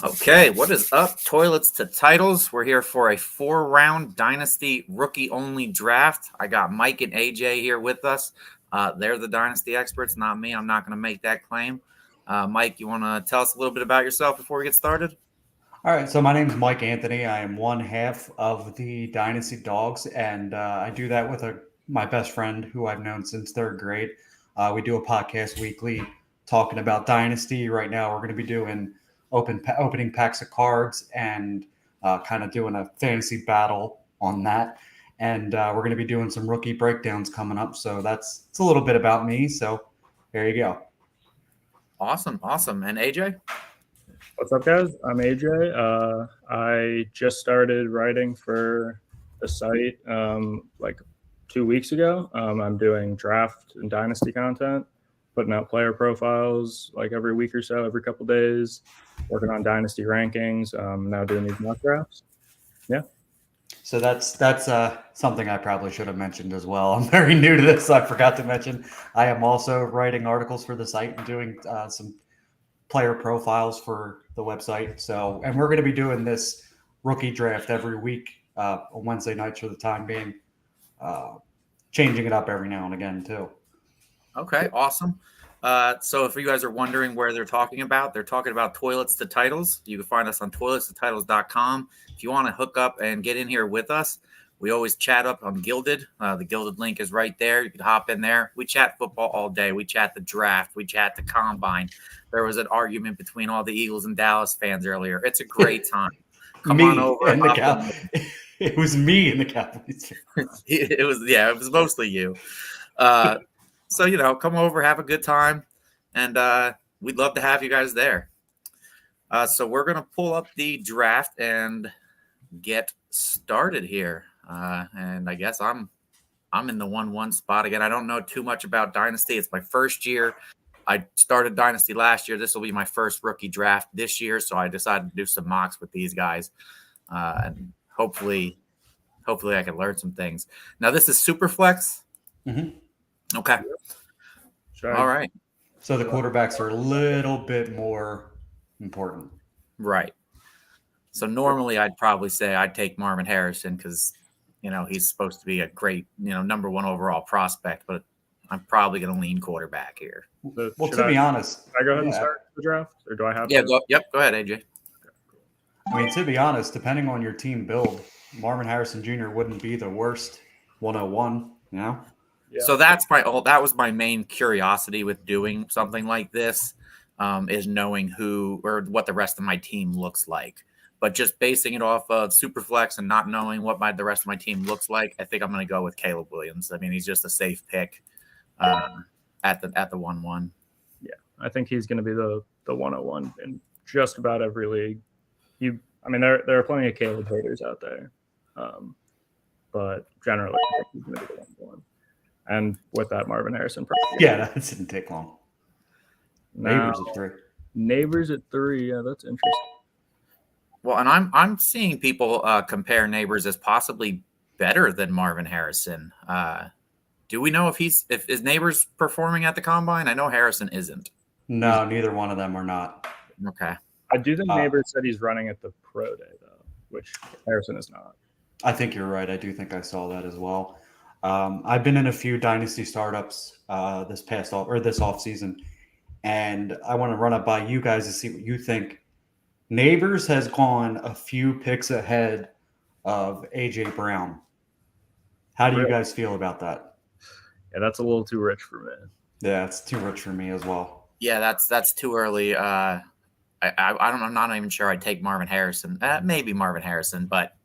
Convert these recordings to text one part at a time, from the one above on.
Okay, what is up, toilets to titles? We're here for a 4-round Dynasty rookie-only draft. I got Mike and AJ here with us. They're the Dynasty experts, not me. I'm not going to make that claim. Mike, you want to tell us a little bit about yourself before we get started? All right, so my name is Mike Anthony. I am one half of the Dynasty Dogs, and I do that with my best friend who I've known since third grade. We do a podcast weekly talking about Dynasty. Right now, we're going to be doing opening packs of cards and kind of doing a fantasy battle on that. And we're going to be doing some rookie breakdowns coming up. So it's a little bit about me. So there you go. Awesome. And AJ? What's up, guys? I'm AJ. I just started writing for the site like 2 weeks ago. I'm doing draft and dynasty content, putting out player profiles like every week or so, every couple days, working on dynasty rankings. Now doing these mock drafts. Yeah. So that's something I probably should have mentioned as well. I'm very new to this. So I forgot to mention I am also writing articles for the site and doing some player profiles for the website. So, and we're going to be doing this rookie draft every week on Wednesday nights for the time being, changing it up every now and again too. Okay, awesome. So if you guys are wondering where they're talking about toilets to titles. You can find us on toiletstotitles.com. If you want to hook up and get in here with us, we always chat up on Gilded. The Gilded link is right there. You can hop in there. We chat football all day. We chat the draft. We chat the combine. There was an argument between all the Eagles and Dallas fans earlier. It's a great time. Come on over. And it was me and the Cowboys. It was mostly you. So, come over, have a good time, and we'd love to have you guys there. So we're going to pull up the draft and get started here. And I guess I'm in the 1-1 spot again. I don't know too much about Dynasty. It's my first year. I started Dynasty last year. This will be my first rookie draft this year, so I decided to do some mocks with these guys, and hopefully I can learn some things. Now, this is Superflex. Mm-hmm. Okay. Sure. All right. So the quarterbacks are a little bit more important. Right. So normally I'd probably say I'd take Marvin Harrison because, he's supposed to be a great, number 1 overall prospect, but I'm probably going to lean quarterback here. Well, to be honest. Can I go ahead and start the draft, or do I have to? Yeah, go ahead, AJ. I mean, to be honest, depending on your team build, Marvin Harrison Jr. wouldn't be the worst 101, Yeah. So that was my main curiosity with doing something like this, is knowing who or what the rest of my team looks like. But just basing it off of Superflex and not knowing what the rest of my team looks like, I think I'm going to go with Caleb Williams. I mean, he's just a safe pick at the 1-1. Yeah, I think he's going to be the 101 in just about every league. There are plenty of Caleb haters out there, but generally, I think he's going to be the 1-1. And with that, Marvin Harrison. Yeah, that didn't take long. Neighbors at 3. Yeah, that's interesting. Well, and I'm seeing people compare Neighbors as possibly better than Marvin Harrison. Do we know if is Neighbors performing at the combine? I know Harrison isn't. No, neither one of them are not. Okay. I do think Neighbors said he's running at the pro day though, which Harrison is not. I think you're right. I do think I saw that as well. I've been in a few dynasty startups this off season, and I want to run it by you guys to see what you think. Neighbors has gone a few picks ahead of AJ Brown. How do you guys feel about that? Yeah, that's a little too rich for me. Yeah, it's too rich for me as well. Yeah, that's too early. I'm not even sure I'd take Marvin Harrison. Maybe Marvin Harrison, but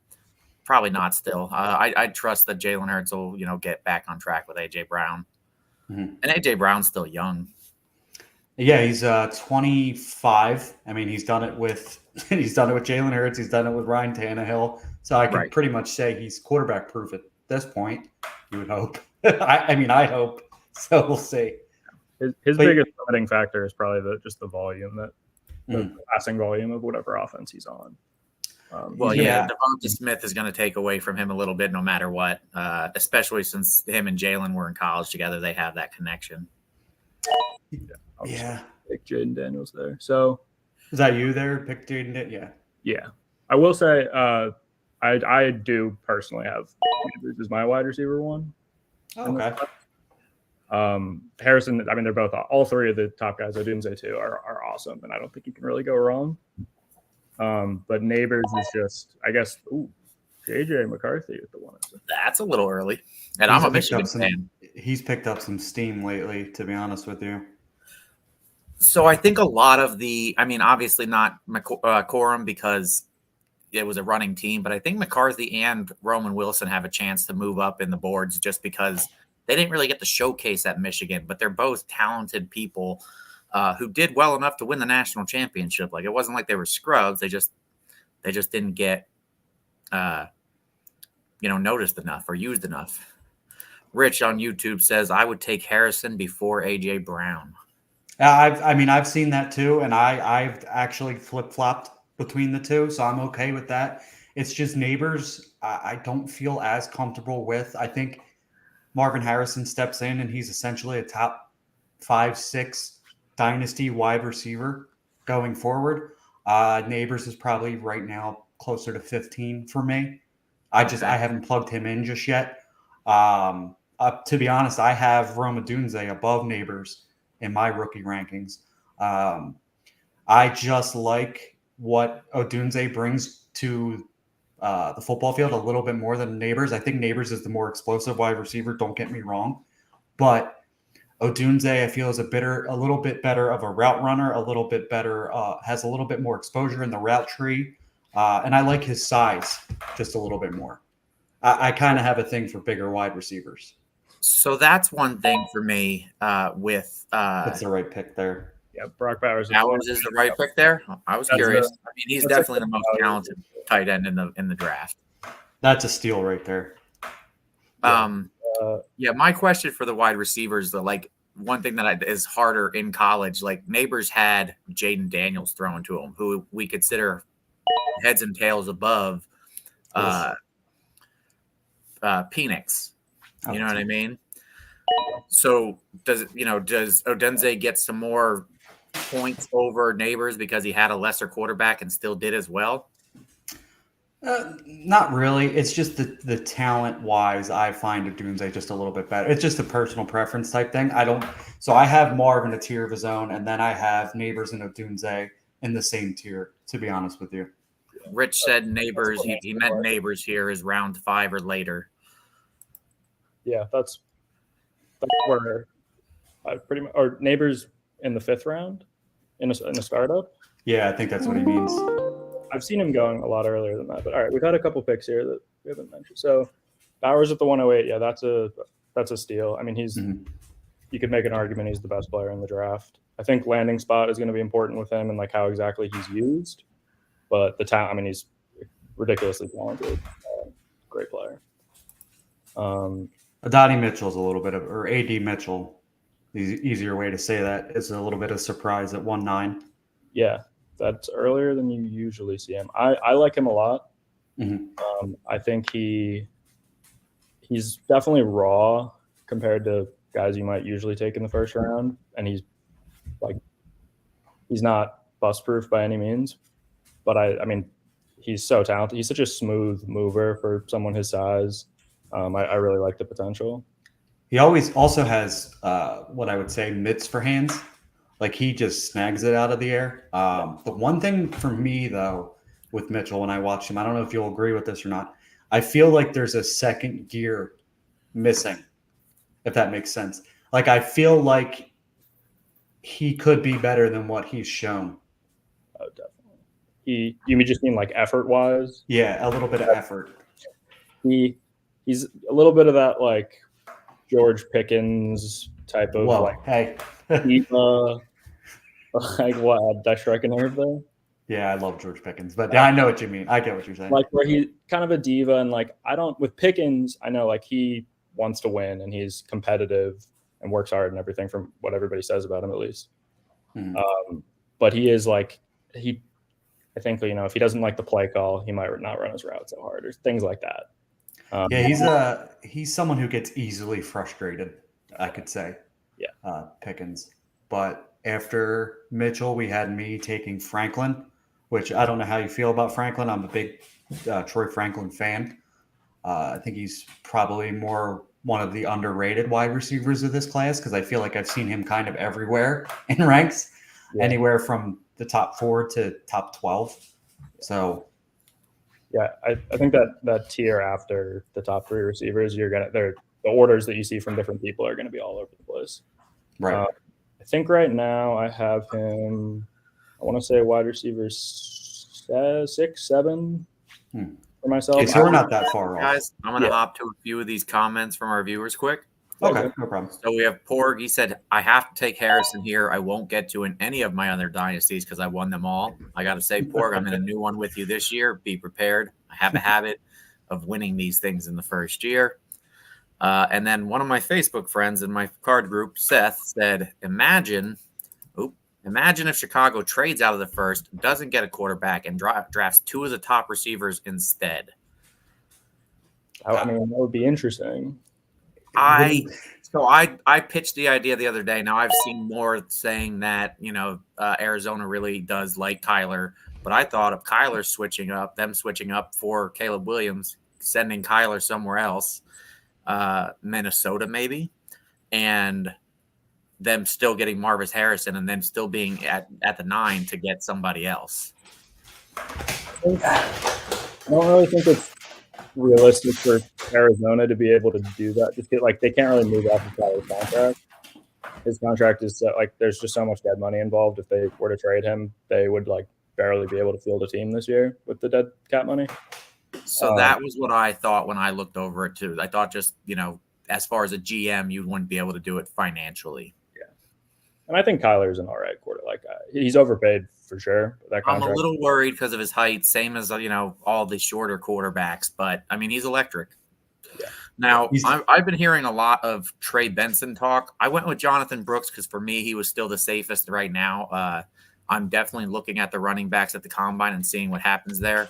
probably not still. I trust that Jalen Hurts will, get back on track with AJ Brown. Mm-hmm. And AJ Brown's still young. Yeah, he's 25. I mean, he's done it with Jalen Hurts. He's done it with Ryan Tannehill. So I can pretty much say he's quarterback proof at this point. You would hope. I hope. So we'll see. His biggest limiting factor is probably just the volume, the passing volume of whatever offense he's on. Devonta Smith is going to take away from him a little bit no matter what, especially since him and Jalen were in college together. They have that connection. Take Jaden Daniels there. So Is that you there picking it? Yeah. Yeah, I will say I do personally have Neighbors as my wide receiver one. Oh, okay. Harrison, I mean, they're both all three of the top guys. Odunze too are awesome, and I don't think you can really go wrong. But Neighbors is just, I guess, JJ McCarthy is the one. That's a little early, and I'm a Michigan fan. He's picked up some steam lately, to be honest with you. So I think a lot of obviously not Corum because it was a running team, but I think McCarthy and Roman Wilson have a chance to move up in the boards just because they didn't really get the showcase at Michigan, but they're both talented people who did well enough to win the national championship. Like, it wasn't like they were scrubs. They just didn't get, noticed enough or used enough. Rich on YouTube says, I would take Harrison before AJ Brown. I've seen that too, and I've actually flip-flopped between the two, so I'm okay with that. It's just Neighbors I don't feel as comfortable with. I think Marvin Harrison steps in, and he's essentially a top 5-6 dynasty wide receiver going forward. Neighbors is probably right now closer to 15 for me. I haven't plugged him in just yet. To be honest, I have Rome Odunze above Neighbors in my rookie rankings. I just like what Odunze brings to the football field a little bit more than Neighbors. I think Neighbors is the more explosive wide receiver. Don't get me wrong, but Odunze I feel is a little bit better of a route runner, a little bit better, has a little bit more exposure in the route tree, and I like his size just a little bit more. I kind of have a thing for bigger wide receivers. So that's one thing for me with that's the right pick there. Yeah, Brock Bowers. Bowers is the right pick there. I was curious. He's definitely the most talented tight end in the draft. That's a steal right there. My question for the wide receivers, one thing that is harder in college, like Neighbors had Jaden Daniels thrown to him, who we consider heads and tails above Penix. You know what I mean? So does Odunze get some more points over Neighbors because he had a lesser quarterback and still did as well? Not really. It's just the talent wise, I find Odunze just a little bit better. It's just a personal preference type thing. So I have Marv in a tier of his own, and then I have Neighbors and Odunze in the same tier, to be honest with you. Rich said Neighbors. He meant Neighbors here is round 5 or later. Yeah, that's where I pretty much, or Neighbors in the 5th round in a startup. Yeah, I think that's what he means. I've seen him going a lot earlier than that, but all right, we've had a couple picks here that we haven't mentioned. So Bowers at the 108, yeah, that's a steal. I mean, you could make an argument he's the best player in the draft. I think landing spot is going to be important with him and like how exactly he's used, but the talent, I mean, he's ridiculously talented, great player. Adonai Mitchell's a little bit of, or AD Mitchell, the easier way to say that, is a little bit of surprise at 1.9. Yeah, that's earlier than you usually see him. I like him a lot. Mm-hmm. I think he's definitely raw compared to guys you might usually take in the first round, and he's not bust proof by any means. But I mean, he's so talented. He's such a smooth mover for someone his size. I really like the potential. He always also has what I would say mitts for hands. Like he just snags it out of the air. The one thing for me though with Mitchell when I watch him, I don't know if you'll agree with this or not. I feel like there's a second gear missing, if that makes sense. Like I feel like he could be better than what he's shown. Oh, definitely. You just mean like effort wise? Yeah, a little bit of effort. He's a little bit of that like George Pickens type of diva. Like what? Did I strike a nerve there? Yeah, I love George Pickens, but I know what you mean. I get what you're saying. Like where he's kind of a diva, and like with Pickens, I know like he wants to win and he's competitive and works hard and everything from what everybody says about him at least. Mm-hmm. But he is like I think if he doesn't like the play call, he might not run his route so hard or things like that. He's someone who gets easily frustrated, I could say. Yeah, Pickens, but after Mitchell, we had me taking Franklin, which I don't know how you feel about Franklin. I'm a big Troy Franklin fan. I think he's probably more one of the underrated wide receivers of this class because I feel like I've seen him kind of everywhere in ranks, anywhere from the top 4 to top 12. So, yeah, I think that tier after the top 3 receivers, the orders that you see from different people are gonna be all over the place. right. I think right now I have him. I want to say wide receivers 6, 7 for myself. Okay, so we're not that far off. Guys, I'm going to hop to a few of these comments from our viewers quick. Okay, no problem. So we have Porg. He said, I have to take Harrison here. I won't get to in any of my other dynasties because I won them all. I got to say, Porg, I'm in a new one with you this year. Be prepared. I have a habit of winning these things in the first year. And then one of my Facebook friends in my card group, Seth, said, imagine if Chicago trades out of the first, doesn't get a quarterback, and drafts 2 of the top receivers instead. I mean, that would be interesting. I pitched the idea the other day. Now I've seen more saying that, Arizona really does like Kyler, but I thought of Kyler switching up for Caleb Williams, sending Kyler somewhere else, Minnesota maybe, and them still getting Marvis Harrison and them still being at the 9 to get somebody else. I don't really think it's realistic for Arizona to be able to do that. They can't really move off of Kyler's contract. His contract is there's just so much dead money involved. If they were to trade him, they would barely be able to field a team this year with the dead cap money. So that was what I thought when I looked over it too. I thought just, as far as a GM, you wouldn't be able to do it financially. Yeah. And I think Kyler's an all right quarterback. He's overpaid for sure. I'm a little worried because of his height, same as, all the shorter quarterbacks. But, I mean, he's electric. Yeah. Now, I've been hearing a lot of Trey Benson talk. I went with Jonathan Brooks because for me, he was still the safest right now. I'm definitely looking at the running backs at the combine and seeing what happens there.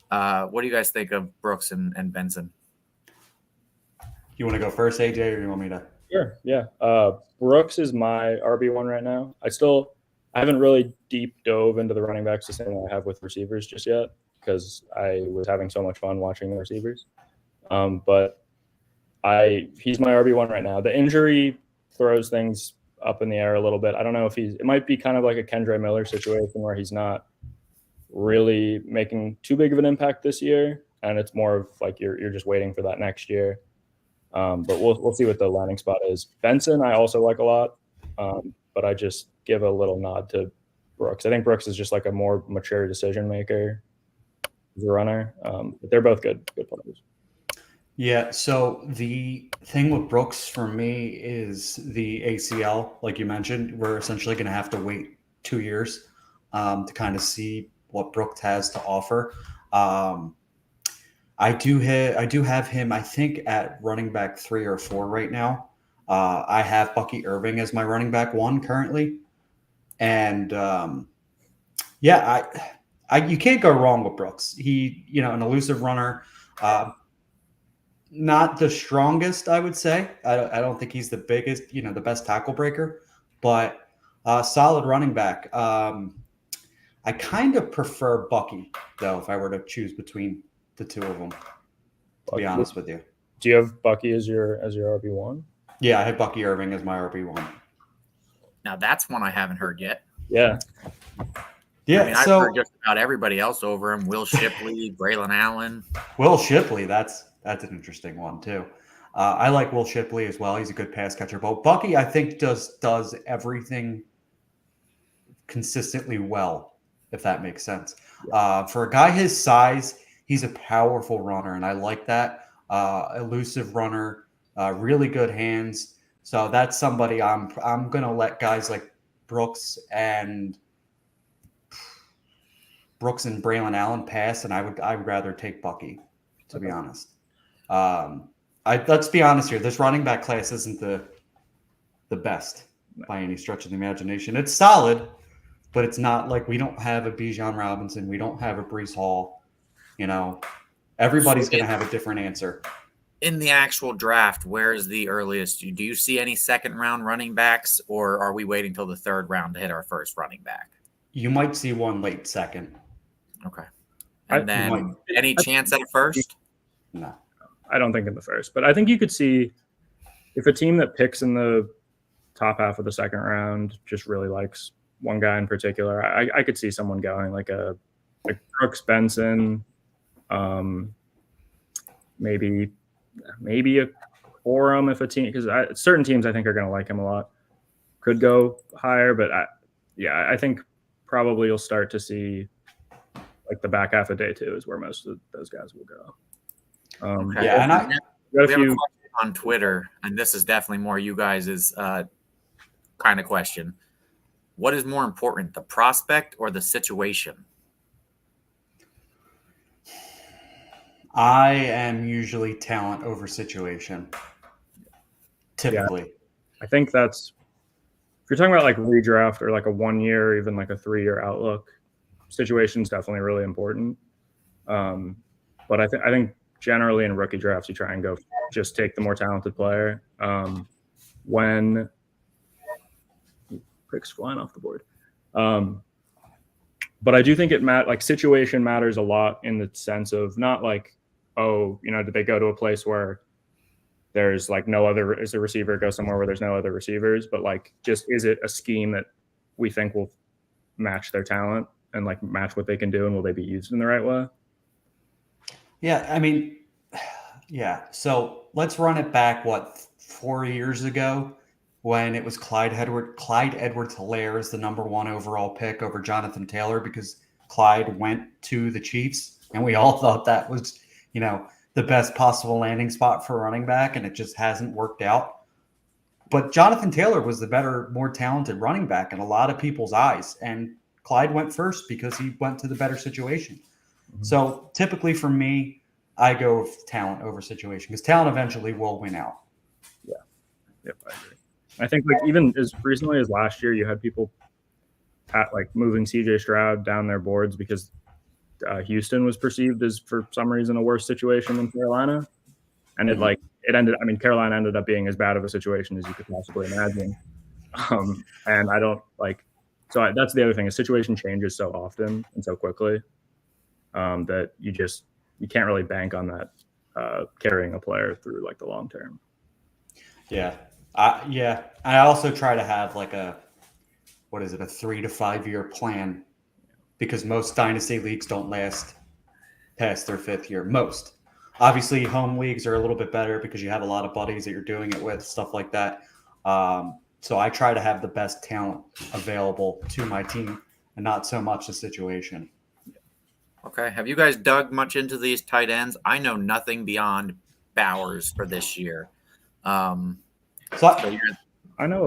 What do you guys think of Brooks and Benson? You want to go first, AJ, or you want me to? Sure. Yeah. Brooks is my RB1 right now. I haven't really deep dove into the running backs the same way I have with receivers just yet because I was having so much fun watching the receivers. But he's my RB1 right now. The injury throws things up in the air a little bit. I don't know if it might be kind of like a Kendre Miller situation where he's not really making too big of an impact this year, and it's more of you're just waiting for that next year. But we'll see what the landing spot is. Benson I also like a lot, but I just give a little nod to Brooks. I think Brooks is just a more mature decision maker as a runner. But they're both good players. Yeah, so the thing with Brooks for me is the ACL, like you mentioned. We're essentially going to have to wait 2 years to kind of see what Brooks has to offer. I do have him, I think, at running back 3 or 4 right now. I have Bucky Irving as my running back 1 currently. And you can't go wrong with Brooks. He, an elusive runner, not the strongest, I would say. I don't think he's the biggest, the best tackle breaker, but solid running back. I kind of prefer Bucky, though, if I were to choose between the 2 of them, to be honest with you. Do you have Bucky as your RB1? Yeah, I have Bucky Irving as my RB1. Now, that's one I haven't heard yet. Yeah. Yeah, I mean, I've heard just about everybody else over him. Will Shipley, Braylon Allen. Will Shipley, that's an interesting one, too. I like Will Shipley as well. He's a good pass catcher. But Bucky, I think, does everything consistently well, if that makes sense. For a guy his size, he's a powerful runner, and I like that. Elusive runner, really good hands. So that's somebody I'm going to let guys like Brooks and Braylon Allen pass, and I would rather take Bucky, to be honest. Let's be honest here. This running back class isn't the best by any stretch of the imagination. It's solid, but it's not like we don't have a Bijan Robinson. We don't have a Breece Hall. Everybody's going to have a different answer. in the actual draft, where is the earliest? Do you see any second round running backs, or are we waiting till the third round to hit our first running back? You might see one late second. Okay. And then any chance at a first? No. I don't think in the first, but I think you could see if a team that picks in the top half of the second round just really likes one guy in particular. I could see someone going like Brooks Benson, maybe a Corum if a team, because certain teams I think are going to like him a lot, could go higher, but I think probably you'll start to see like the back half of day 2 is where most of those guys will go. Okay. Yeah, and we have a question on Twitter, and this is definitely more you guys' kind of question. What is more important, the prospect or the situation? I am usually talent over situation. Typically. Yeah, I think that's, if you're talking about like redraft or like a 1 year, or even like a 3 year outlook, situation is definitely really important. But I think generally in rookie drafts, you try and go just take the more talented player. When picks flying off the board. But I do think like situation matters a lot in the sense of not like, oh, did they go to a place where there's like no other, is a receiver go somewhere where there's no other receivers, but like, just, is it a scheme that we think will match their talent and like match what they can do, and will they be used in the right way? Yeah, I mean, yeah. So let's run it back, 4 years ago, when it was Clyde Edwards-Helaire as the #1 overall pick over Jonathan Taylor, because Clyde went to the Chiefs, and we all thought that was, the best possible landing spot for running back, and it just hasn't worked out. But Jonathan Taylor was the better, more talented running back in a lot of people's eyes, and Clyde went first because he went to the better situation. Mm-hmm. So typically for me, I go with talent over situation, because talent eventually will win out. Yeah. Yep, I agree. I think like even as recently as last year, you had people like moving CJ Stroud down their boards because Houston was perceived as, for some reason, a worse situation than Carolina. And Carolina ended up being as bad of a situation as you could possibly imagine. And I don't like, so that's the other thing. A situation changes so often and so quickly that you can't really bank on that carrying a player through like the long term. Yeah. I also try to have like a 3 to 5 year plan, because most dynasty leagues don't last past their 5th year. Most. Obviously, home leagues are a little bit better because you have a lot of buddies that you're doing it with, stuff like that. So I try to have the best talent available to my team and not so much the situation. Okay. Have you guys dug much into these tight ends? I know nothing beyond Bowers for this year. I know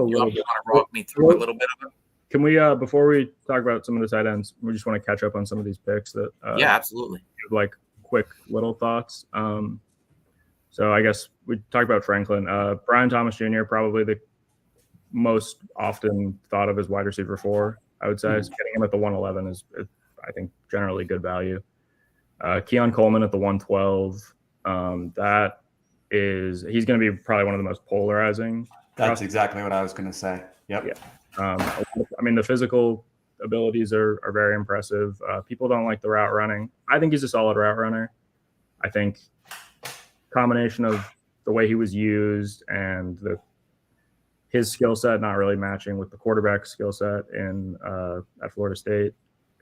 a little bit. You want to walk me through a little bit of it? Can we, before we talk about some of the tight ends, we just want to catch up on some of these picks that. Yeah, absolutely. Like quick little thoughts. So I guess we talked about Franklin. Brian Thomas Jr., probably the most often thought of as wide receiver 4, I would say. Mm-hmm. So getting him at the 111 is, I think, generally good value. Keon Coleman at the 112. He's going to be probably one of the most polarizing. That's exactly what I was going to say. Yep. Yeah. The physical abilities are very impressive. People don't like the route running. I think he's a solid route runner. I think combination of the way he was used and his skill set not really matching with the quarterback's skill set at Florida State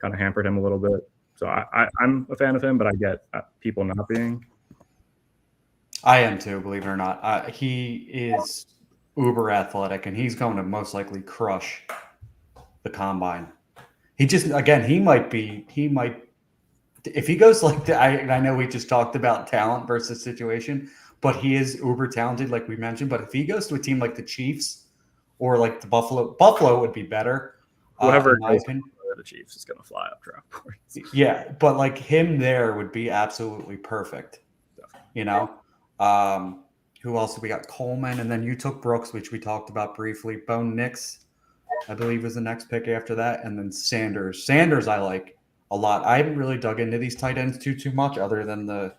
kind of hampered him a little bit. So I'm a fan of him, but I get people not being. I am too, believe it or not. He is uber athletic, and he's going to most likely crush the combine. He might, if he goes like that, I know we just talked about talent versus situation, but he is uber talented, like we mentioned. But if he goes to a team like the Chiefs or like the Buffalo would be better. Whatever the Chiefs is going to fly up draft boards. Yeah, but like him there would be absolutely perfect. Definitely. Who else? We got Coleman, and then you took Brooks, which we talked about briefly. Bo Nix, I believe, was the next pick after that, and then Sanders. Sanders I like a lot. I haven't really dug into these tight ends too much, other than the,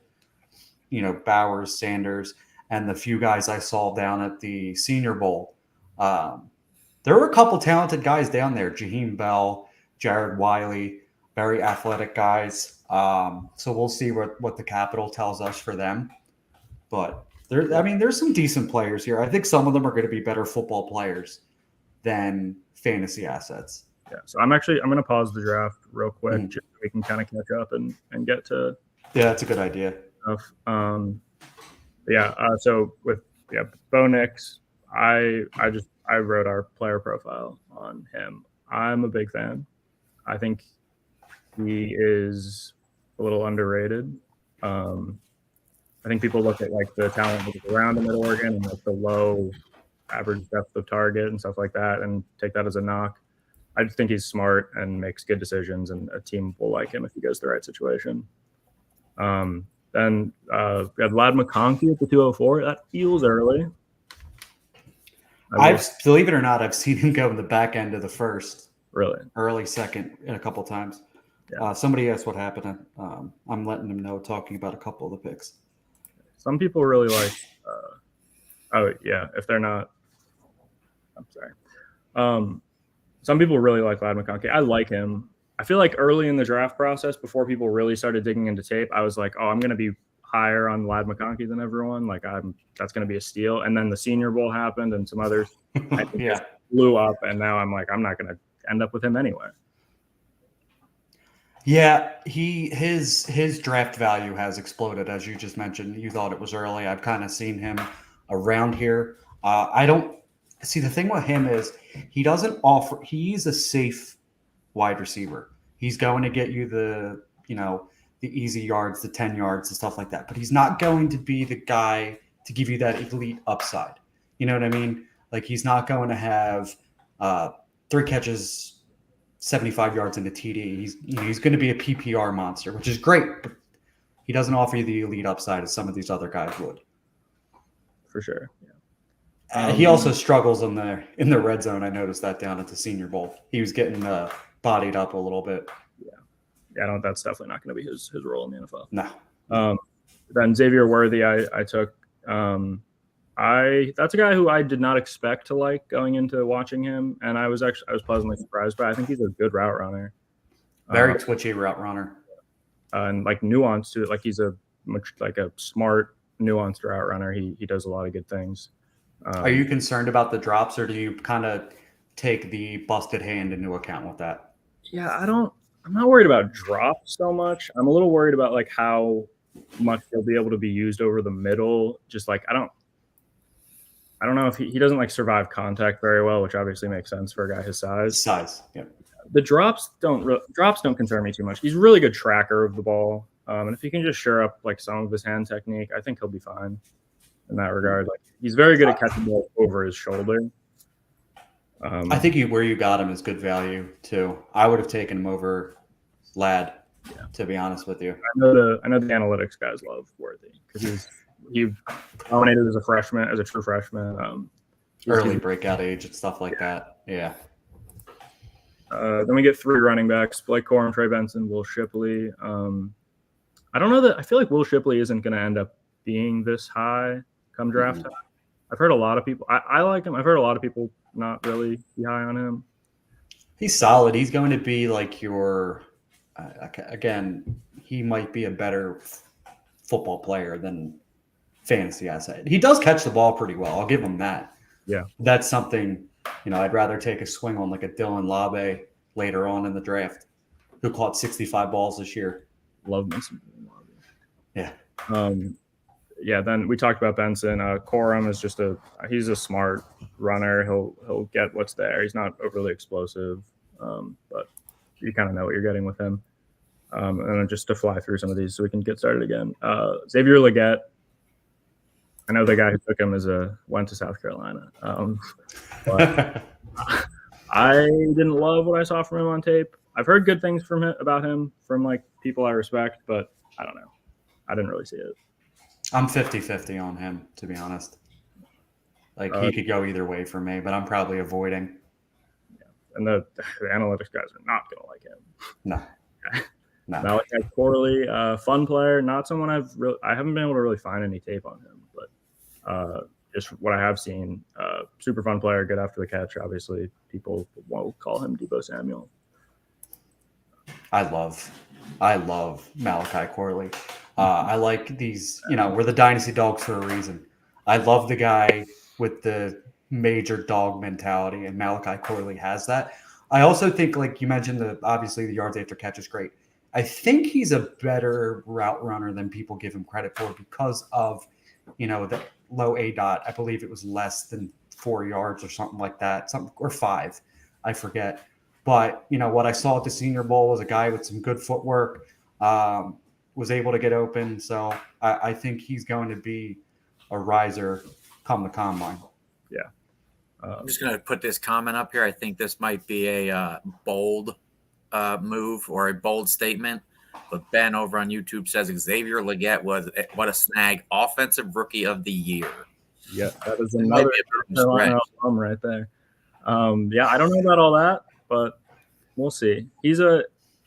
Bowers, Sanders. and the few guys I saw down at the Senior Bowl, there were a couple talented guys down there. Jaheim Bell, Jared Wiley, very athletic guys. So we'll see what the Capitol tells us for them. But there's some decent players here. I think some of them are going to be better football players than fantasy assets. Yeah. So I'm going to pause the draft real quick just so we can kind of catch up and get to. Yeah, that's a good idea. Stuff. So with Bo Nix, I wrote our player profile on him. I'm a big fan. I think he is a little underrated. I think people look at like the talent around him at Oregon and like the low average depth of target and stuff like that and take that as a knock. I just think he's smart and makes good decisions, and a team will like him if he goes to the right situation. Then we have Lad McConkey at the 204. That feels early. Believe it or not, I've seen him go in the back end of the first. Really? Early second a couple times. Yeah. Somebody asked what happened. I'm letting them know, talking about a couple of the picks. Some people really like if they're not – I'm sorry. Some people really like Lad McConkey. I like him. I feel like early in the draft process, before people really started digging into tape, I was like, oh, I'm going to be higher on Lad McConkey than everyone. Like, that's going to be a steal. And then the Senior Bowl happened and some others I think blew up, and now I'm like, I'm not going to end up with him anyway. Yeah, his draft value has exploded, as you just mentioned. You thought it was early. I've kind of seen him around here. I don't see, the thing with him is he's a safe wide receiver. He's going to get you the easy yards, the 10 yards and stuff like that. But he's not going to be the guy to give you that elite upside. You know what I mean? Like, he's not going to have 3 catches, 75 yards in a TD. He's going to be a PPR monster, which is great, but he doesn't offer you the elite upside as some of these other guys would. For sure. Yeah. He also struggles in the red zone. I noticed that down at the Senior Bowl. He was getting bodied up a little bit. Yeah, that's definitely not going to be his role in the NFL. No. Then Xavier Worthy, I took. That's a guy who I did not expect to like going into watching him, and I was pleasantly surprised by. I think he's a good route runner. Very twitchy route runner. And like nuance to it. Like, he's a smart, nuanced route runner. He does a lot of good things. Are you concerned about the drops, or do you kind of take the busted hand into account with that? Yeah, I'm not worried about drops so much. I'm a little worried about like how much he'll be able to be used over the middle. Just like, I don't know if he doesn't like survive contact very well, which obviously makes sense for a guy his size. Yeah. The drops don't concern me too much. He's a really good tracker of the ball. And if he can just shore up like some of his hand technique, I think he'll be fine in that regard. Like, he's very good at catching the ball over his shoulder. I think where you got him is good value too. I would have taken him over Lad, to be honest with you. I know the analytics guys love Worthy because he dominated as a true freshman. Early breakout age and stuff like that. Yeah. Then we get 3 running backs: Blake Corum, Trey Benson, Will Shipley. I don't know that I feel like Will Shipley isn't going to end up being this high come draft time. I've heard a lot of people. I like him. I've heard a lot of people not really be high on him. He's solid. He's going to be like your again. He might be a better football player than fantasy asset. He does catch the ball pretty well. I'll give him that. Yeah, that's something. I'd rather take a swing on like a Dylan Labe later on in the draft, who caught 65 balls this year. Love me some Dylan Labe. Yeah. Yeah, then we talked about Benson. Corum is he's a smart runner. He'll get what's there. He's not overly explosive, but you kind of know what you're getting with him. And then just to fly through some of these so we can get started again. Xavier Legette. I know the guy who took him went to South Carolina. But I didn't love what I saw from him on tape. I've heard good things about him from like people I respect, but I don't know. I didn't really see it. I'm 50-50 on him, to be honest. Like, he could go either way for me, but I'm probably avoiding. Yeah. And the analytics guys are not going to like him. No. Malachi Corley, fun player, not someone I haven't been able to really find any tape on him, but just what I have seen, super fun player, good after the catch. Obviously, people will call him Debo Samuel. I love Malachi Corley. I like these, we're the Dynasty Dogs for a reason. I love the guy with the major dog mentality, and Malachi Corley has that. I also think, like you mentioned, obviously the yards after catch is great. I think he's a better route runner than people give him credit for because of, the low A dot. I believe it was less than 4 yards or something like that, or 5. I forget. But, what I saw at the Senior Bowl was a guy with some good footwork, was able to get open. So I think he's going to be a riser come the combine. Yeah. I'm just going to put this comment up here. I think this might be a bold move or a bold statement. But Ben over on YouTube says Xavier Legette was what a snag, offensive rookie of the year. Yeah, that is another Carolina alum right there. I don't know about all that, but we'll see.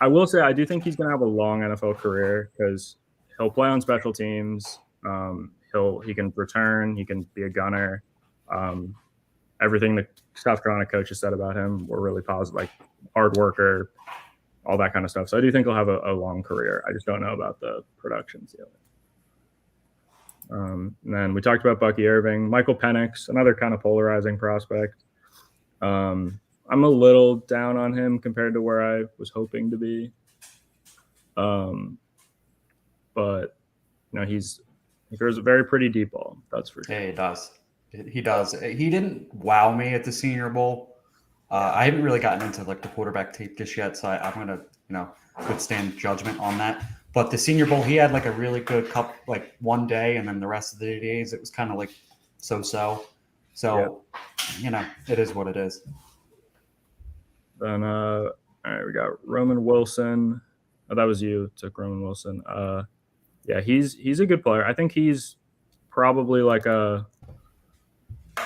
I will say I do think he's going to have a long NFL career because he'll play on special teams. He can return. He can be a gunner. Everything the South Carolina coaches said about him were really positive, like hard worker, all that kind of stuff. So I do think he'll have a long career. I just don't know about the production ceiling. And then we talked about Bucky Irving, Michael Penix, another kind of polarizing prospect. I'm a little down on him compared to where I was hoping to be. But he throws a very pretty deep ball. That's for sure. Yeah, he does. He does. He didn't wow me at the Senior Bowl. I haven't really gotten into like the quarterback tape just yet, so I'm gonna withstand judgment on that. But the Senior Bowl, he had like a really good like one day, and then the rest of the days it was kind of like so-so. So it is what it is. Then all right, we got Roman Wilson. Oh, that was you. Took Roman Wilson. He's a good player. I think he's probably like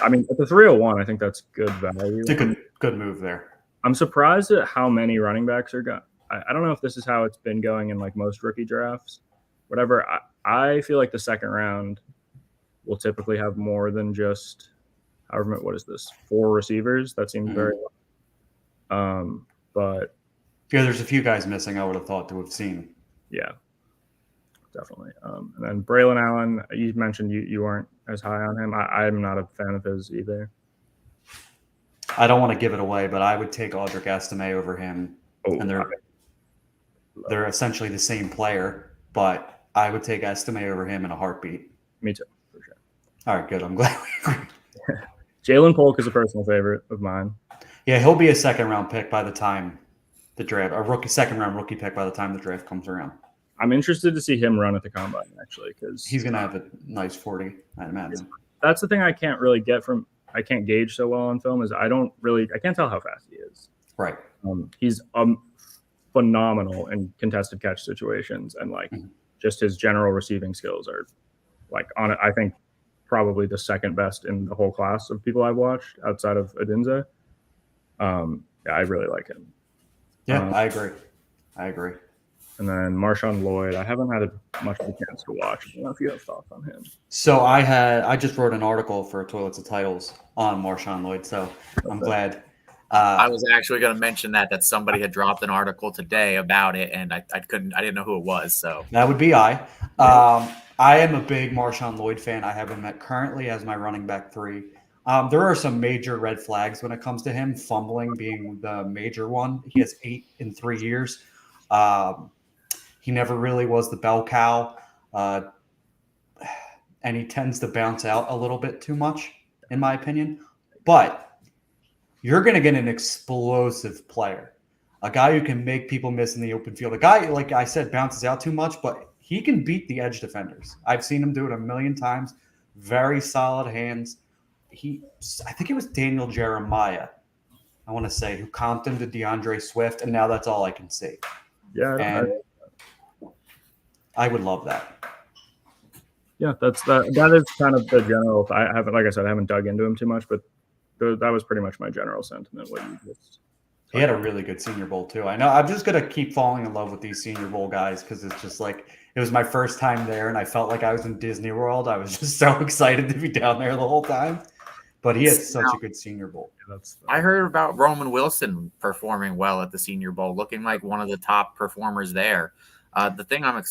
at the 301, I think that's good value. It's a good move there. I'm surprised at how many running backs are got. I don't know if this is how it's been going in like most rookie drafts. Whatever. I feel like the second round will typically have more than just what is this? 4 receivers. That seems very low. But there's a few guys missing. I would have thought to have seen. Yeah, definitely. And then Braylon Allen, you mentioned you weren't as high on him. I'm not a fan of his either. I don't want to give it away, but I would take Audric Estime over him. And they're essentially the same player, but I would take Estime over him in a heartbeat. Me too, for sure. All right, good. I'm glad we agree. Jalen Polk is a personal favorite of mine. Yeah, he'll be a second-round pick by the time the draft, second-round rookie pick by the time the draft comes around. I'm interested to see him run at the combine, actually, because he's going to have a nice 40, I'd imagine. That's the thing I can't really I can't gauge so well on film is I can't tell how fast he is. Right. He's phenomenal in contested catch situations, and just his general receiving skills are I think probably the second best in the whole class of people I've watched outside of Adinze. I really like him. Yeah, I agree. And then Marshawn Lloyd, I haven't had much of a chance to watch. I don't know if you have thoughts on him. So I just wrote an article for Toilets of Titles on Marshawn Lloyd, so I'm glad. I was actually going to mention that somebody had dropped an article today about it, and I didn't know who it was. So that would be I am a big Marshawn Lloyd fan. I have him currently as my running back 3. There are some major red flags when it comes to him, fumbling being the major one. He has 8 in 3 years. He never really was the bell cow, and he tends to bounce out a little bit too much, in my opinion. But you're going to get an explosive player, a guy who can make people miss in the open field. A guy, like I said, bounces out too much, but he can beat the edge defenders. I've seen him do it a million times. Very solid hands. I think it was Daniel Jeremiah, I want to say, who comped him to DeAndre Swift, and now that's all I can see. Yeah, I would love that. Yeah, that is kind of the general. I haven't dug into him too much, but that was pretty much my general sentiment. What you just He had a really good Senior Bowl too. I know I'm just gonna keep falling in love with these Senior Bowl guys because it's just like it was my first time there, and I felt like I was in Disney World. I was just so excited to be down there the whole time. But he had such a good Senior Bowl. I heard about Roman Wilson performing well at the Senior Bowl, looking like one of the top performers there. The thing now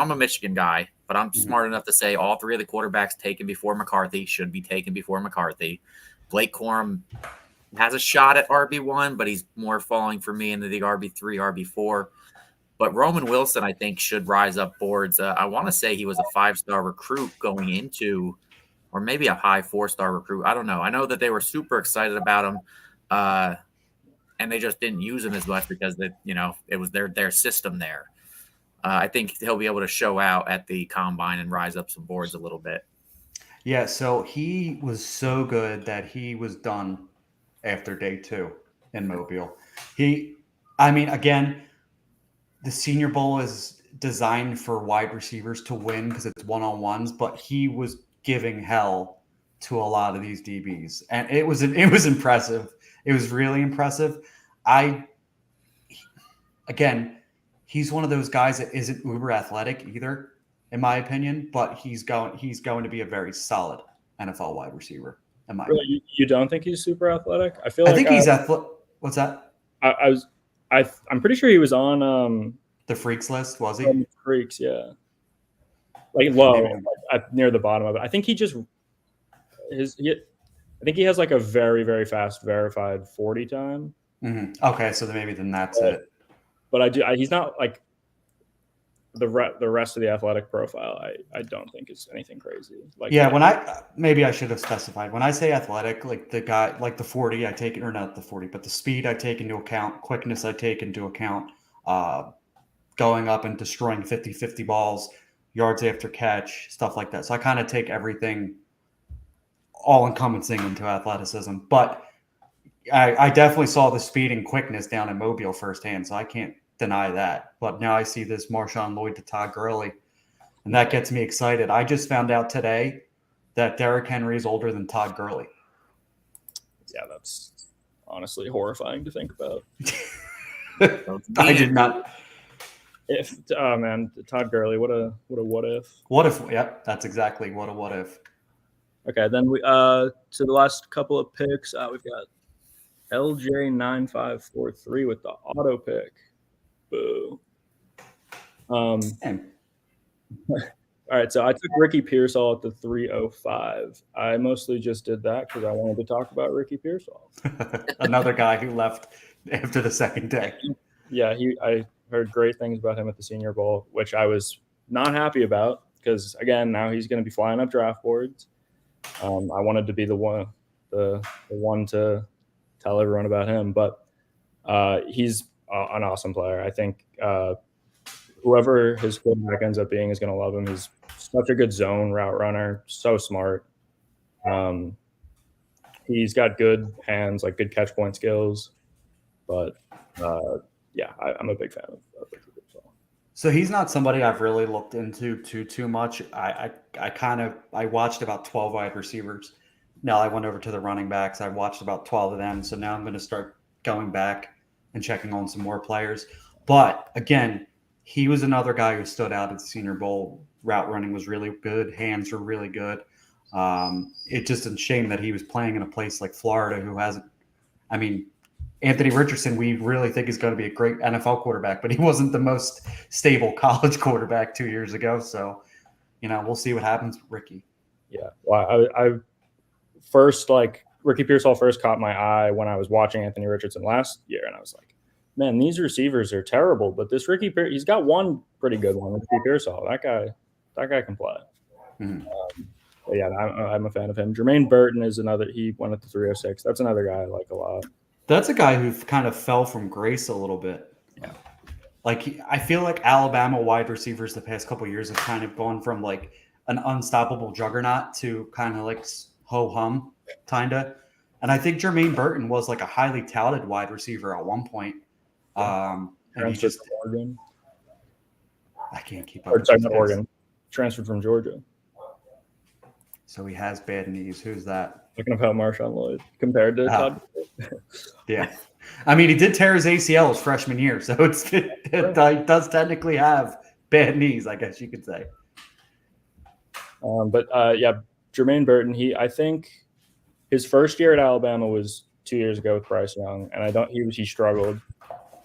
I'm a Michigan guy, but I'm smart enough to say all three of the quarterbacks taken before McCarthy should be taken before McCarthy. Blake Corum has a shot at RB1, but he's more falling for me into the RB3, RB4. But Roman Wilson, I think, should rise up boards. I want to say he was a 5-star recruit going into, or maybe a high 4-star recruit. I don't know. I know that they were super excited about him, and they just didn't use him as much because it was their system there. I think he'll be able to show out at the combine and rise up some boards a little bit. Yeah, so he was so good that he was done after day 2 in Mobile. Again, the Senior Bowl is designed for wide receivers to win because it's one-on-ones, but he was giving hell to a lot of these DBs, and it was impressive. It was really impressive. He's one of those guys that isn't uber athletic either, in my opinion, but he's going to be a very solid NFL wide receiver. You don't think he's super athletic? I think he's athletic. What's that? I'm pretty sure he was on the freaks list. Was he? Freaks, yeah. Like low, near the bottom of it. I think I think he has like a very, very fast verified 40 time. Mm-hmm. Okay, so then that's it. But he's not like the rest of the athletic profile. I don't think is anything crazy. Maybe I should have specified when I say athletic, like the guy, like the 40, I take it, or not the 40, but the speed I take into account, quickness I take into account, going up and destroying 50-50 balls, yards after catch, stuff like that. So I kind of take everything all encompassing into athleticism, but I definitely saw the speed and quickness down in Mobile firsthand, so I can't deny that. But now I see this Marshawn Lloyd to Todd Gurley, and that gets me excited. I just found out today that Derrick Henry is older than Todd Gurley. Yeah, that's honestly horrifying to think about. I did not. Todd Gurley, what a what if? What if? Yep, that's exactly what a what if. Okay, then we to the last couple of picks, we've got LJ9543 with the auto pick. Boo. All right, so I took Ricky Pearsall at the 305. I mostly just did that because I wanted to talk about Ricky Pearsall. Another guy who left after the second day. Yeah, I heard great things about him at the Senior Bowl, which I was not happy about because, again, now he's going to be flying up draft boards. I wanted to be the one to tell everyone about him, but he's an awesome player. I think whoever his quarterback ends up being is going to love him. He's such a good zone route runner, so smart. He's got good hands, like good catch point skills. But I'm a big fan of Ricky Pearsall. So he's not somebody I've really looked into too much. I watched about 12 wide receivers. Now I went over to the running backs. I watched about 12 of them. So now I'm going to start going back and checking on some more players. But again, he was another guy who stood out at the Senior Bowl. Route running was really good. Hands were really good. It's just a shame that he was playing in a place like Florida who hasn't – Anthony Richardson, we really think is going to be a great NFL quarterback, but he wasn't the most stable college quarterback 2 years ago. So, we'll see what happens with Ricky. Yeah. Well, I first, Ricky Pearsall first caught my eye when I was watching Anthony Richardson last year, and I was like, man, these receivers are terrible, but this he's got one pretty good one, Ricky Pearsall. That guy can play. Mm-hmm. But yeah, I'm a fan of him. Jermaine Burton is another. He went at the 306. That's another guy I like a lot. That's a guy who kind of fell from grace a little bit. Yeah. I feel like Alabama wide receivers the past couple of years have kind of gone from like an unstoppable juggernaut to kind of like ho-hum, kind of. And I think Jermaine Burton was like a highly touted wide receiver at one point. And he just – Oregon. I can't keep up. Sorry, not Oregon. Transferred from Georgia. So he has bad knees. Who's that? Talking about Marshawn Lloyd compared to Todd. Yeah. I mean, he did tear his ACL his freshman year, so it does technically have bad knees, I guess you could say. Yeah, Jermaine Burton. I think his first year at Alabama was 2 years ago with Bryce Young, and he struggled.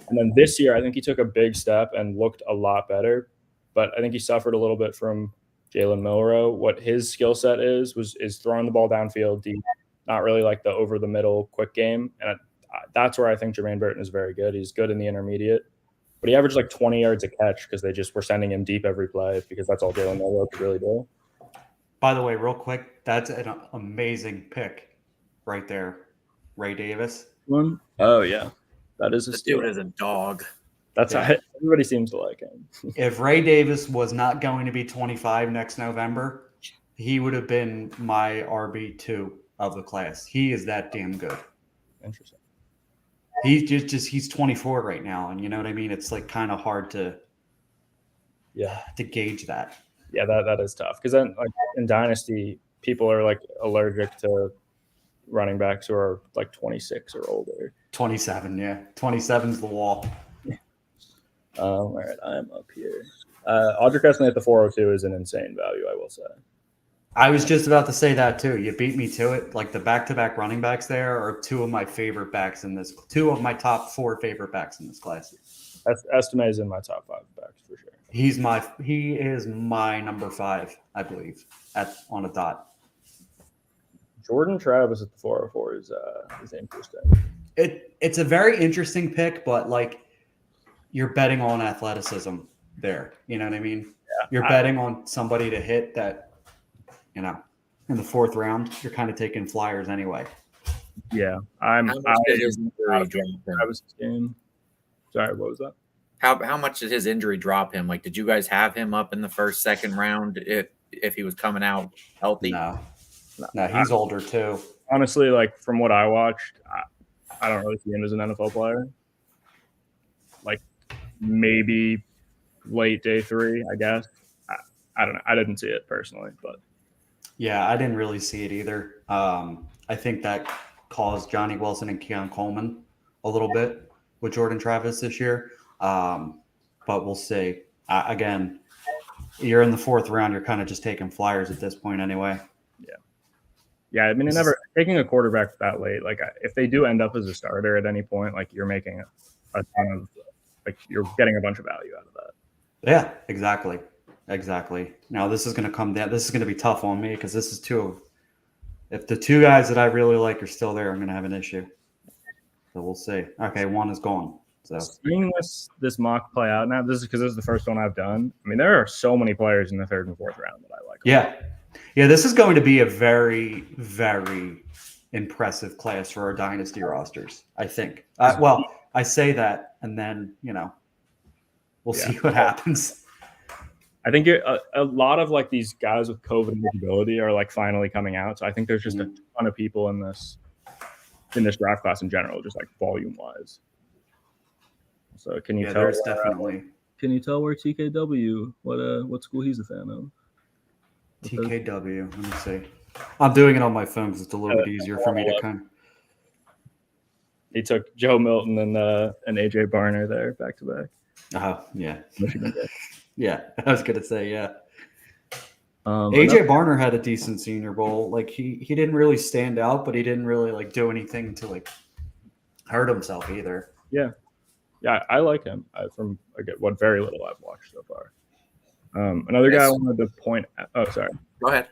And then this year, I think he took a big step and looked a lot better. But I think he suffered a little bit from Jalen Milroe. What his skill set is throwing the ball downfield deep, not really like the over the middle quick game. And that's where I think Jermaine Burton is very good. He's good in the intermediate, but he averaged like 20 yards a catch because they just were sending him deep every play because that's all Jalen Milroe could really do. By the way, real quick, that's an amazing pick right there, Ray Davis. Oh yeah, that is This dude is a dog. That's how everybody seems to like him. If Ray Davis was not going to be 25 next November, he would have been my RB2 of the class. He is that damn good. Interesting. He's 24 right now, and you know what I mean? It's like kind of hard to gauge that. Yeah, that is tough because then like in Dynasty, people are like allergic to running backs who are like 26 or older. 27, yeah. 27's the wall. All right, I'm up here. Audric Esme at the 402 is an insane value, I will say. I was just about to say that too. You beat me to it. Like the back-to-back running backs there are two of my my top 4 favorite backs in this class. Estime is in my top 5 backs for sure. He is my number 5, I believe, on a dot. Jordan Travis at the 404 is interesting. It's a very interesting pick, but like you're betting on athleticism there. You know what I mean? Yeah, you're betting on somebody to hit that, in the 4th round. You're kind of taking flyers anyway. Yeah, Travis's game. Sorry, what was that? How much did his injury drop him? Like, did you guys have him up in the first, second round if he was coming out healthy? No, he's older too. Honestly, like from what I watched, I don't really see him as an NFL player. Like maybe late day 3, I guess. I don't know. I didn't see it personally, but yeah, I didn't really see it either. I think that caused Johnny Wilson and Keon Coleman a little bit with Jordan Travis this year. But we'll see. Again, you're in the 4th round. You're kind of just taking flyers at this point anyway. Yeah. I mean, taking a quarterback that late, like if they do end up as a starter at any point, like you're making a ton of, like you're getting a bunch of value out of that. Yeah, exactly. Now this is going to come down. This is going to be tough on me because this is if the 2 guys that I really like are still there, I'm going to have an issue. So we'll see. Okay, 1 is gone. So seeing this mock play out now, this is because this is the first one I've done. I mean, there are so many players in the 3rd and 4th round that I like. Yeah, this is going to be a very, very impressive class for our dynasty rosters, I think. Well, I say that, and then, we'll see what happens. I think a lot of like these guys with COVID eligibility are like finally coming out. So I think there's just a ton of people in this draft class in general, just like volume wise. So can you tell? There's definitely. Can you tell where TKW what school he's a fan of? TKW. Let me see. I'm doing it on my phone because it's a little bit easier for me to kind of. He took Joe Milton and AJ Barner there back to back. Oh, yeah. Michigan. Yeah, I was gonna say, yeah. AJ Barner had a decent Senior Bowl. Like he didn't really stand out, but he didn't really like do anything to like hurt himself either. Yeah, I like him from what very little I've watched so far. Another guy I wanted to point out. Oh, sorry. Go ahead.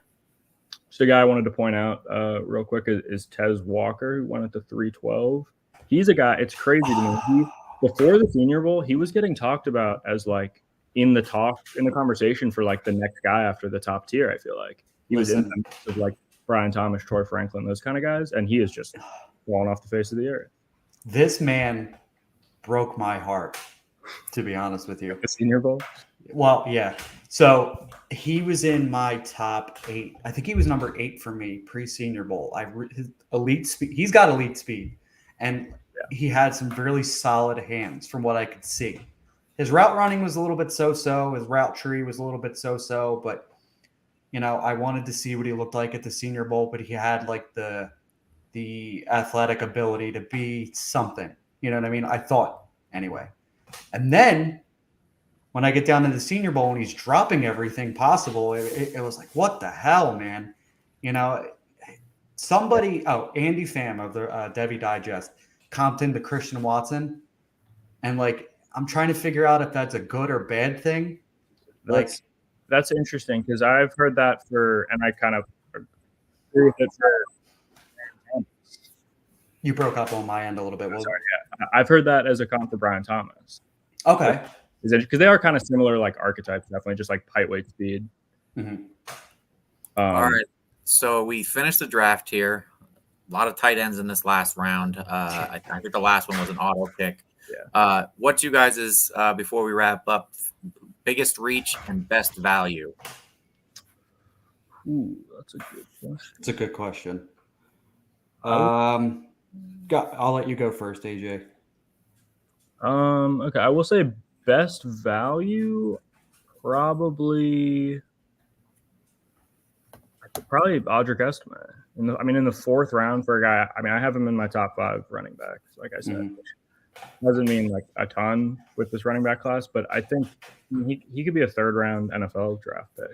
Just a guy I wanted to point out real quick is Tez Walker, who went at the 312. He's a guy. It's crazy to me. Before the Senior Bowl, he was getting talked about as like in the conversation for like the next guy after the top tier. I feel like he was in the mix of like Brian Thomas, Troy Franklin, those kind of guys, and he is just falling off the face of the earth. This man broke my heart, to be honest with you. The Senior Bowl? Well, yeah. So he was in my top 8. I think he was number 8 for me pre-Senior Bowl. His elite speed. He's got elite speed, and he had some really solid hands from what I could see. His route running was a little bit so-so. His route tree was a little bit so-so, but I wanted to see what he looked like at the Senior Bowl. But he had like the the athletic ability to be something. You know what I mean? I thought anyway. And then when I get down to the Senior Bowl and he's dropping everything possible, it was like, what the hell, man? You know, somebody, Andy Pham of the Debbie Digest, comped into Christian Watson. And like, I'm trying to figure out if that's a good or bad thing. That's interesting because I've heard that and I kind of agree with it for. You broke up on my end a little bit. Sorry, yeah. I've heard that as a comp for Brian Thomas. Okay. Because they are kind of similar, like archetypes, definitely just like height, weight, speed. Mm-hmm. All right. So we finished the draft here. A lot of tight ends in this last round. I think the last one was an auto pick. Yeah. What's you guys' before we wrap up, biggest reach and best value? Ooh, that's a good question. It's a good question. I'll let you go first, AJ. Okay, I will say best value, probably Audric Estime. In the fourth round for a guy. I mean, I have him in my top 5 running backs, like I said. Doesn't mean like a ton with this running back class, but I think he could be a 3rd round NFL draft pick.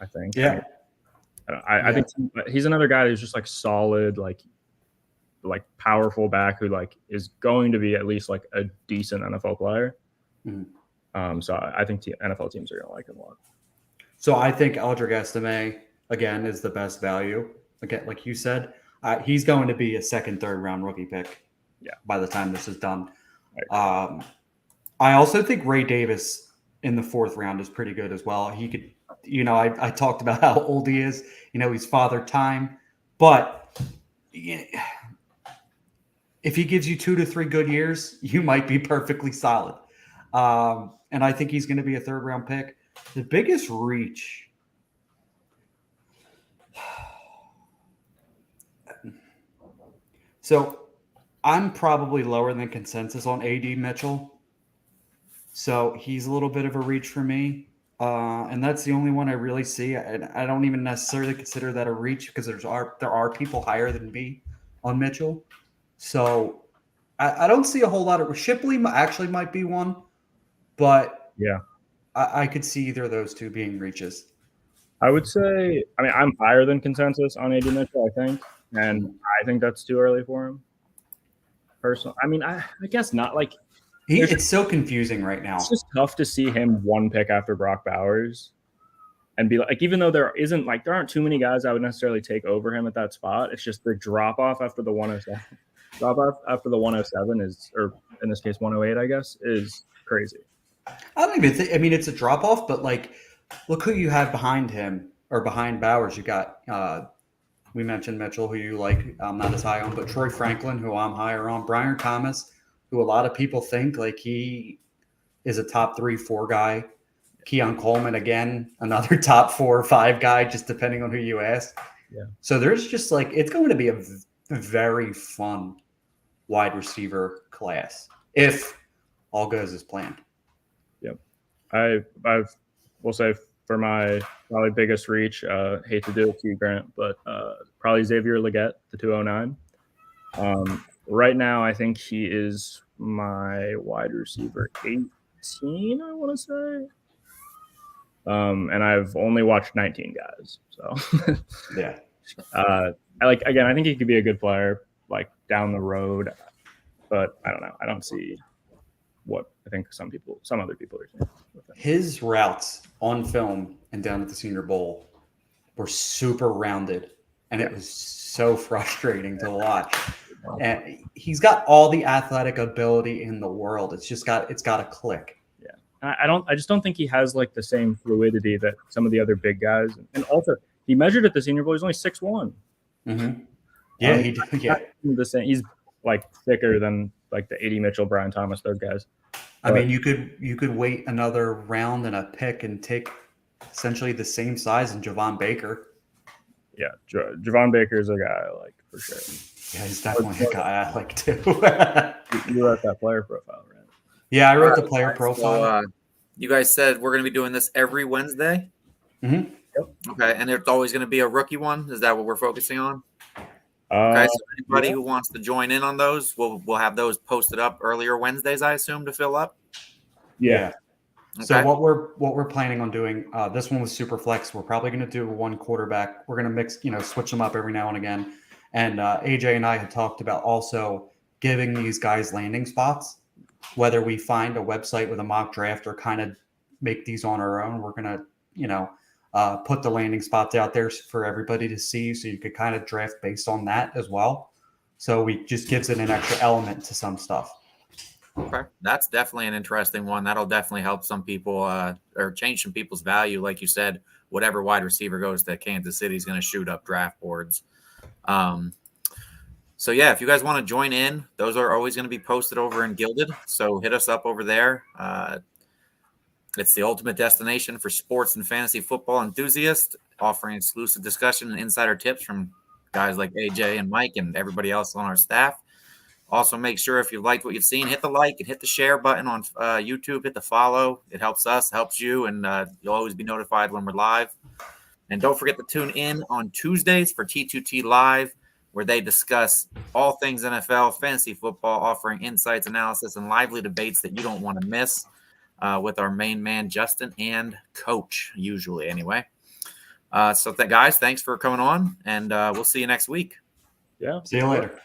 I think. Yeah. I think he's another guy who's just like solid, like powerful back who like is going to be at least like a decent NFL player. So I think NFL teams are going to like him a lot. So I think Audric Estime again is the best value. Again, like you said, he's going to be a 2nd, 3rd round rookie pick. Yeah. By the time this is done. Right. I also think Ray Davis in the 4th round is pretty good as well. He could, I talked about how old he is. He's father time, but if he gives you 2 to 3 good years, you might be perfectly solid. And I think he's going to be a 3rd round pick. The biggest reach. So I'm probably lower than consensus on AD Mitchell. So he's a little bit of a reach for me. And that's the only one I really see. And I don't even necessarily consider that a reach because there are people higher than me on Mitchell. So I don't see a whole lot of Shipley actually might be one, but yeah, I could see either of those two being reaches. I would say, I'm higher than consensus on AD Mitchell, I think. And I think that's too early for him. Personally, I guess not. Like it's so confusing right now. It's just tough to see him 1 pick after Brock Bowers, and be like, even though there aren't too many guys I would necessarily take over him at that spot. It's just the drop off after the 107. Drop off after the 107 is, or in this case 108, I guess, is crazy. I don't even think. It's a drop off, but like, look who you have behind him or behind Bowers. You got. We mentioned Mitchell, who you like. I'm not as high on, but Troy Franklin, who I'm higher on. Brian Thomas, who a lot of people think like he is a top 3, 4 guy. Keon Coleman, again, another top 4 or 5 guy, just depending on who you ask. Yeah. So there's just like, it's going to be a very fun wide receiver class if all goes as planned. Yep. I will say for my probably biggest reach, hate to do it to you, Grant, but probably Xavier Legette, the 209. Right now, I think he is my wide receiver 18, I want to say. And I've only watched 19 guys. So, yeah. I think he could be a good player, like down the road, but I don't know. I don't see what I think some other people are saying. His routes on film and down at the Senior Bowl were super rounded, and it was so frustrating to watch. And he's got all the athletic ability in the world. It's got to click. Yeah. I just don't think he has like the same fluidity that some of the other big guys. And also, he measured at the Senior Bowl. He's only 6'1". Mm-hmm. Yeah, he did. Yeah, the same. He's like thicker than like the AD Mitchell, Brian Thomas, those guys. But, you could wait another round and a pick and take essentially the same size in Javon Baker. Yeah, Javon Baker is a guy I like for sure. Yeah, he's definitely a guy I like too. You wrote that player profile, right? Yeah, I wrote the player profile. So, you guys said we're going to be doing this every Wednesday? Mm-hmm. Yep. Okay, and it's always going to be a rookie one? Is that what we're focusing on? Okay, so anybody Yeah. who wants to join in on those, we'll have those posted up earlier Wednesdays, I assume, to fill up. Yeah. So Okay. what we're planning on doing, this one was super flex. We're probably going to do one quarterback. We're going to mix, switch them up every now and again. And AJ and I had talked about also giving these guys landing spots, whether we find a website with a mock draft or kind of make these on our own. We're going to, put the landing spots out there for everybody to see, so you could kind of draft based on that as well. So we just gives it an extra element to some stuff. Okay, that's definitely an interesting one. That'll definitely help some people or change some people's value. Like you said, whatever wide receiver goes to Kansas City is going to shoot up draft boards. So, yeah, if you guys want to join in, those are always going to be posted over in Gilded. So hit us up over there. It's the ultimate destination for sports and fantasy football enthusiasts, offering exclusive discussion and insider tips from guys like AJ and Mike and everybody else on our staff. Also, make sure if you liked what you've seen, hit the like and hit the share button on YouTube. Hit the follow. It helps us, helps you, and you'll always be notified when we're live. And don't forget to tune in on Tuesdays for T2T Live, where they discuss all things NFL, fantasy football, offering insights, analysis, and lively debates that you don't want to miss with our main man, Justin, and Coach, usually anyway. So, guys, thanks for coming on, and we'll see you next week. Yeah. See you later.